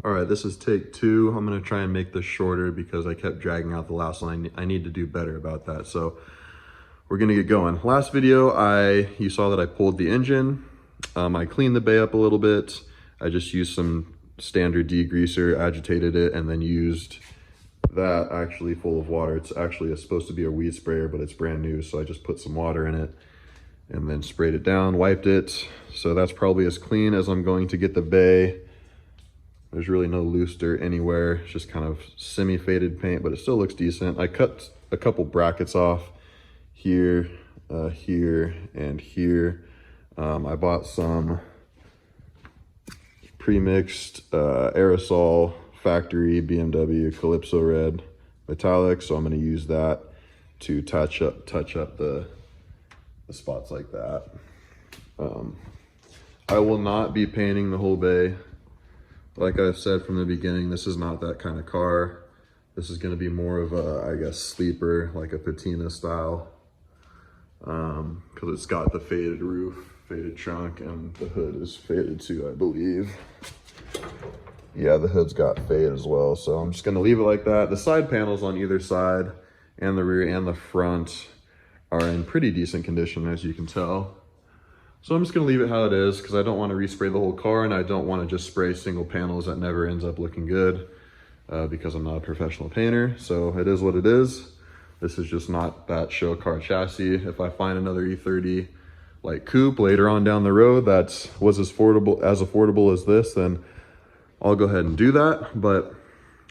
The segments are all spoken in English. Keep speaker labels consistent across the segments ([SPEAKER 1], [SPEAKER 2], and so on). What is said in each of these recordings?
[SPEAKER 1] All right, this is take 2. I'm gonna try and make this shorter because I kept dragging out the last one. I need to do better about that. So we're gonna get going. Last video, you saw that I pulled the engine. I cleaned the bay up a little bit. I just used some standard degreaser, agitated it, and then used that actually full of water. It's actually supposed to be a weed sprayer, but it's brand new. So I just put some water in it and then sprayed it down, wiped it. So that's probably as clean as I'm going to get the bay. There's really no loose dirt anywhere. It's just kind of semi-faded paint, but it still looks decent. I cut a couple brackets off here, here, and here. I bought some pre-mixed aerosol factory BMW Calypso Red metallic, so I'm going to use that to touch up the spots like that. I will not be painting the whole bay. Like I've said from the beginning, this is not that kind of car. This is going to be more of a, I guess, sleeper, like a patina style, because it's got the faded roof, faded trunk, and the hood is faded too, I believe. Yeah, the hood's got fade as well, so I'm just going to leave it like that. The side panels on either side and the rear and the front are in pretty decent condition, as you can tell. So I'm just gonna leave it how it is because I don't want to respray the whole car, and I don't want to just spray single panels that never ends up looking good because I'm not a professional painter. So it is what it is. This is just not that show car chassis. If I find another E30 like coupe later on down the road that was as affordable as this, then I'll go ahead and do that. But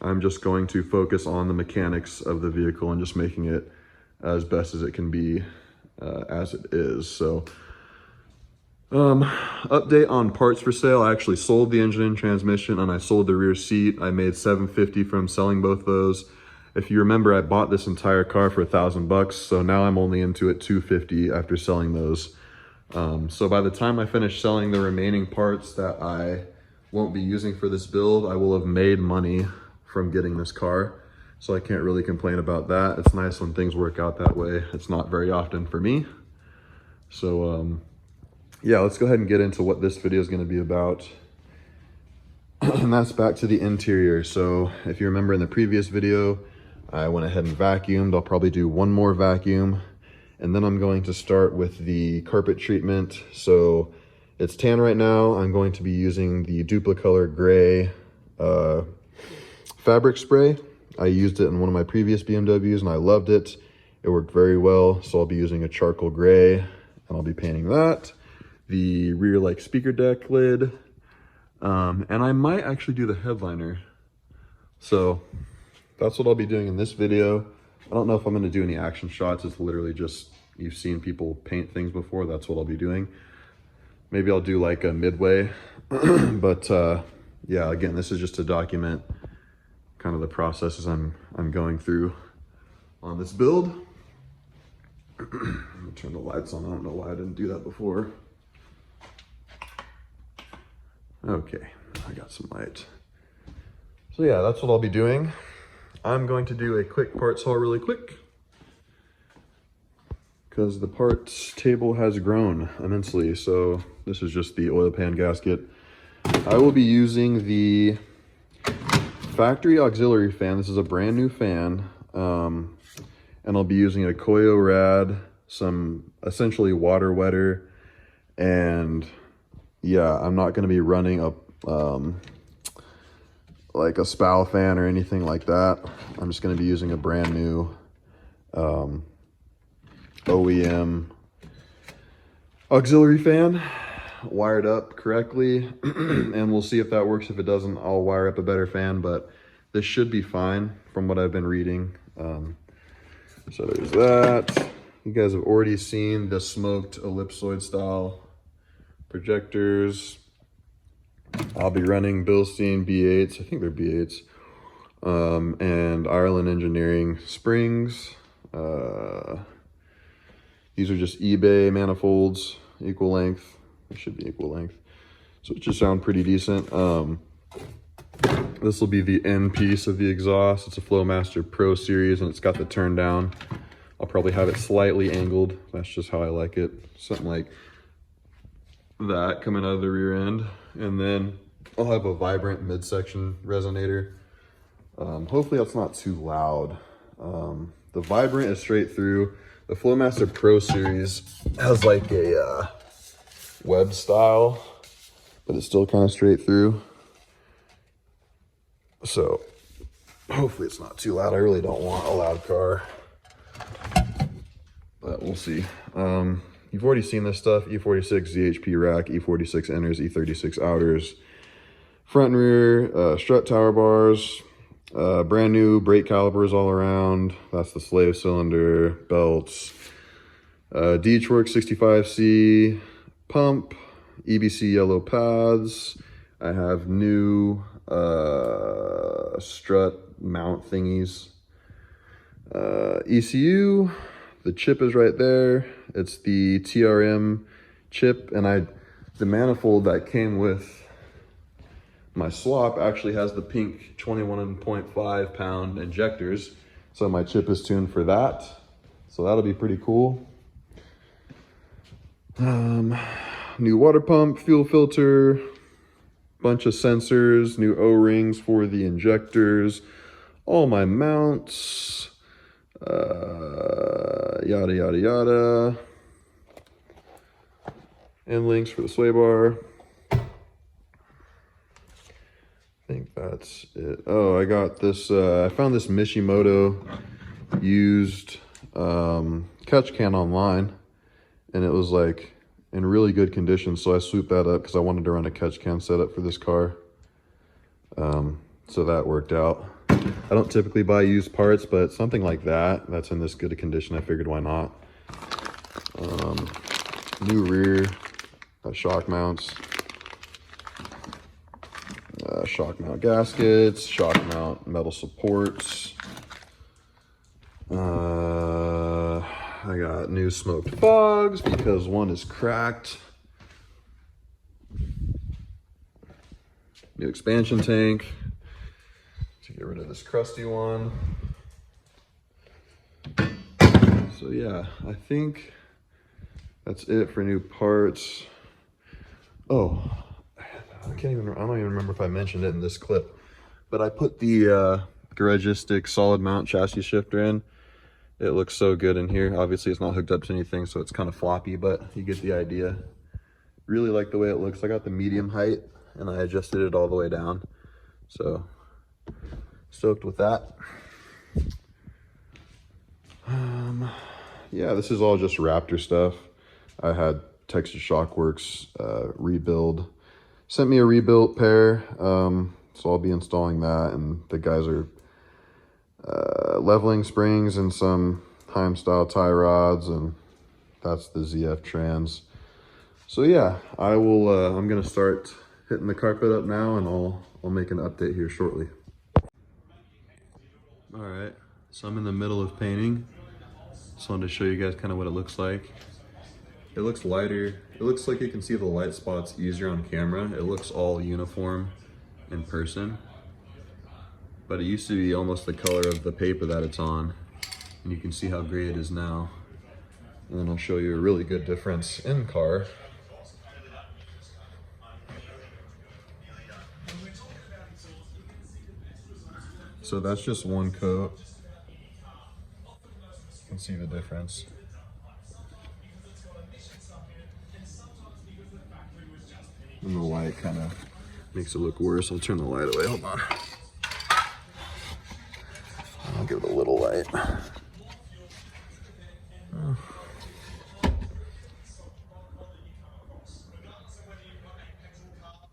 [SPEAKER 1] I'm just going to focus on the mechanics of the vehicle and just making it as best as it can be as it is. So update on parts for sale. I actually sold the engine and transmission, and I sold the rear seat. I made $750 from selling both those. If you remember, I bought this entire car for $1,000, so now I'm only into it $250 after selling those. So by the time I finish selling the remaining parts that I won't be using for this build, I will have made money from getting this car. So I can't really complain about that. It's nice when things work out that way. It's not very often for me. So yeah, let's go ahead and get into what this video is going to be about. And that's back to the interior. So if you remember in the previous video, I went ahead and vacuumed. I'll probably do one more vacuum, and then I'm going to start with the carpet treatment. So it's tan right now. I'm going to be using the Duplicolor Gray fabric spray. I used it in one of my previous BMWs and I loved it. It worked very well. So I'll be using a charcoal gray and I'll be painting that. The rear like speaker deck lid, and I might actually do the headliner. So that's what I'll be doing in this video. I don't know if I'm going to do any action shots. It's literally just, you've seen people paint things before. That's what I'll be doing. Maybe I'll do like a midway, but yeah, again, this is just to document kind of the processes I'm going through on this build. Let me turn the lights on. I don't know why I didn't do that before. Okay, I got some light. So yeah, that's what I'll be doing. I'm going to do a quick parts haul really quick because the parts table has grown immensely. So this is just the oil pan gasket. I will be using the factory auxiliary fan. This is a brand new fan. And I'll be using a Koyo Rad, some essentially water wetter, and yeah, I'm not going to be running up like a spow fan or anything like that. I'm just going to be using a brand new OEM auxiliary fan, wired up correctly, and we'll see if that works. If it doesn't, I'll wire up a better fan, but this should be fine from what I've been reading. So there's that. You guys have already seen the smoked ellipsoid style projectors. I'll be running Bilstein B8s, I think they're B8s, and Ireland Engineering springs. These are just eBay manifolds, equal length. They should be equal length. So it should sound pretty decent. This will be the end piece of the exhaust. It's a Flowmaster Pro Series and it's got the turn down. I'll probably have it slightly angled. That's just how I like it. Something like that coming out of the rear end. And then I'll have a vibrant midsection resonator. Hopefully that's not too loud. The vibrant is straight through. The Flowmaster Pro Series has like a web style, but it's still kind of straight through. So hopefully it's not too loud. I really don't want a loud car, but we'll see. You've already seen this stuff: E46 ZHP rack, E46 inners, E36 outers, front and rear, strut tower bars, brand new brake calipers all around. That's the slave cylinder, belts, D-Torque 65C pump, EBC yellow pads. I have new strut mount thingies. ECU, the chip is right there. It's the TRM chip, and the manifold that came with my swap actually has the pink 21.5 pound injectors. So my chip is tuned for that. So that'll be pretty cool. New water pump, fuel filter, bunch of sensors, new O-rings for the injectors, all my mounts, yada, yada, yada. And links for the sway bar. I think that's it. Oh, I got this, I found this Mishimoto used catch can online, and it was like in really good condition. So I swooped that up because I wanted to run a catch can setup for this car. So that worked out. I don't typically buy used parts, but something like that's in this good a condition, I figured why not. New rear shock mounts, shock mount gaskets, shock mount metal supports. I got new smoked fogs because one is cracked. New expansion tank to get rid of this crusty one. So yeah, I think that's it for new parts. Oh, I don't even remember if I mentioned it in this clip, but I put the Garagistic solid mount chassis shifter in. It looks so good in here. Obviously it's not hooked up to anything, so it's kind of floppy, but you get the idea. Really like the way it looks. I got the medium height and I adjusted it all the way down. So stoked with that. Yeah, this is all just Raptor stuff. I had Texas Shockworks rebuild. Sent me a rebuilt pair, so I'll be installing that, and the guys are leveling springs and some Heim style tie rods, and that's the ZF trans. So yeah, I will I'm gonna start hitting the carpet up now, and I'll make an update here shortly. All right, so I'm in the middle of painting. Just wanted to show you guys kind of what it looks like. It looks lighter. It looks like you can see the light spots easier on camera. It looks all uniform in person, but it used to be almost the color of the paper that it's on, and you can see how gray it is now. And then I'll show you a really good difference in car. So that's just one coat. You can see the difference. And the light kind of makes it look worse. I'll turn the light away, hold on. I'll give it a little light.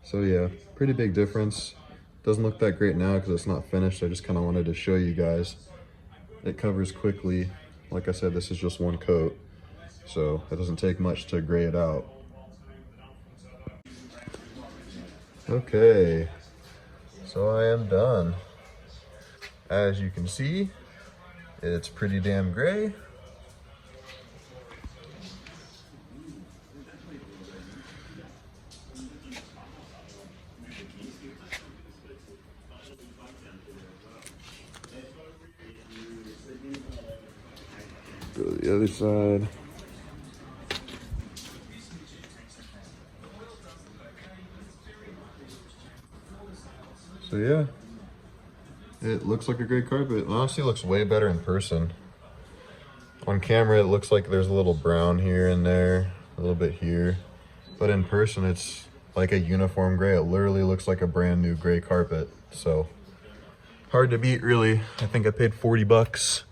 [SPEAKER 1] So yeah, pretty big difference. Doesn't look that great now because it's not finished. I just kind of wanted to show you guys. It covers quickly. Like I said, this is just one coat, so it doesn't take much to gray it out. Okay, so I am done. As you can see, it's pretty damn gray. Go to the other side. So yeah, it looks like a great carpet. It honestly looks way better in person. On camera, it looks like there's a little brown here and there, a little bit here. But in person, it's like a uniform gray. It literally looks like a brand new gray carpet. So hard to beat, really. I think I paid 40 bucks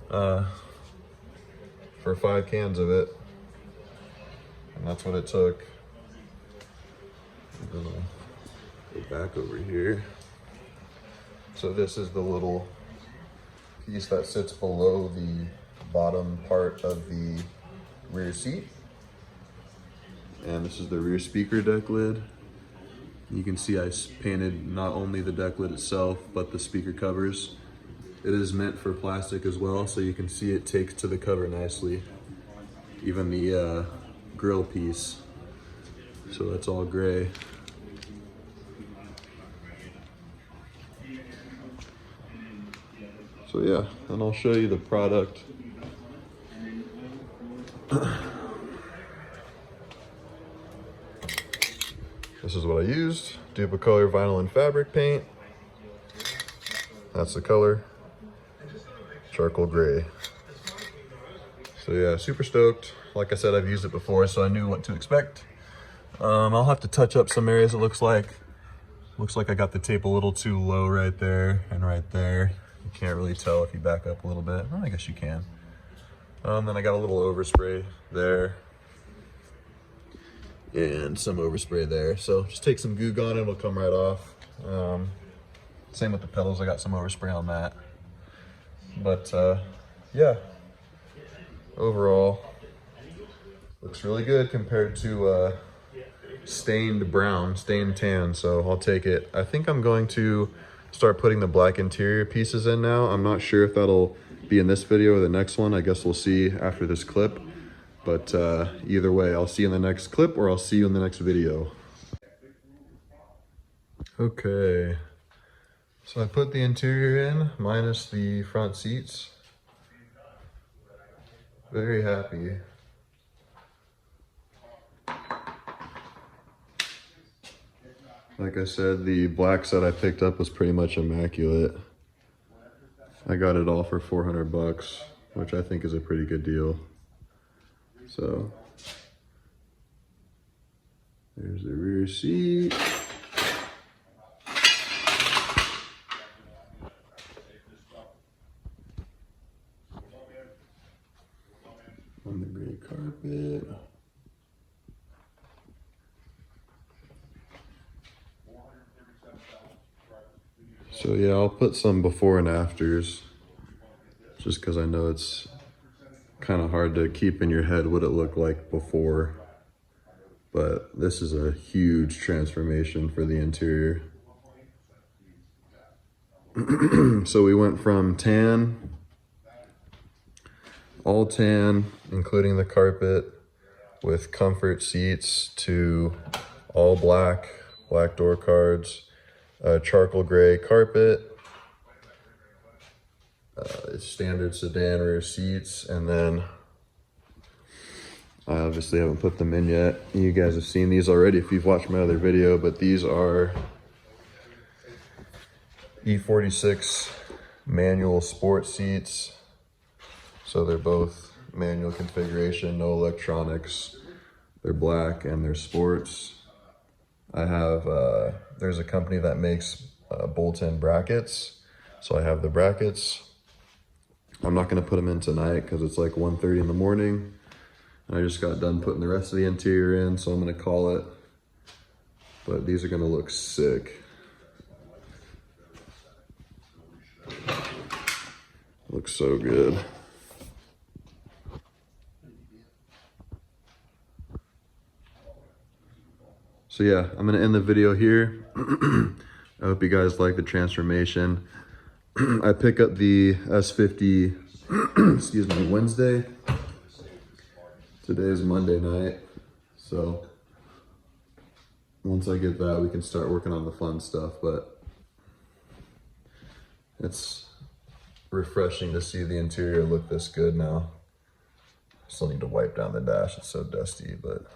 [SPEAKER 1] for 5 cans of it. And that's what it took. I'm gonna go back over here. So this is the little piece that sits below the bottom part of the rear seat. And this is the rear speaker deck lid. You can see I painted not only the deck lid itself, but the speaker covers. It is meant for plastic as well, so you can see it takes to the cover nicely. Even the grill piece. So that's all gray. So yeah, and I'll show you the product. This is what I used. Duplicolor vinyl and fabric paint. That's the color. Charcoal gray. So yeah, super stoked. Like I said, I've used it before, so I knew what to expect. I'll have to touch up some areas, it looks like. Looks like I got the tape a little too low right there and right there. You can't really tell if you back up a little bit. Well, I guess you can. Then I got a little overspray there. And some overspray there. So just take some Goo Gone, it'll come right off. Same with the pedals, I got some overspray on that. But yeah, overall, looks really good compared to stained brown, stained tan, so I'll take it. I think I'm going to start putting the black interior pieces in now. I'm not sure if that'll be in this video or the next one. I guess we'll see after this clip. But either way, I'll see you in the next clip or I'll see you in the next video. Okay, so I put the interior in, minus the front seats. Very happy. Like I said, the black set I picked up was pretty much immaculate. I got it all for 400 bucks, which I think is a pretty good deal. So, there's the rear seat. On the gray carpet. So yeah, I'll put some before and afters, just because I know it's kind of hard to keep in your head what it looked like before. But this is a huge transformation for the interior. So we went from tan, all tan, including the carpet, with comfort seats, to all black, black door cards, charcoal gray carpet, standard sedan rear seats, and then I obviously haven't put them in yet. You guys have seen these already if you've watched my other video, but these are E46 manual sport seats. So they're both manual configuration, no electronics. They're black and they're sports. I have, there's a company that makes bolt-in brackets. So I have the brackets. I'm not gonna put them in tonight because it's like 1:30 in the morning. And I just got done putting the rest of the interior in, so I'm gonna call it. But these are gonna look sick. Looks so good. So yeah, I'm gonna end the video here. I hope you guys like the transformation. I pick up the S50, excuse me, Wednesday. Today is Monday night. So once I get that, we can start working on the fun stuff, but it's refreshing to see the interior look this good now. Still need to wipe down the dash, it's so dusty, but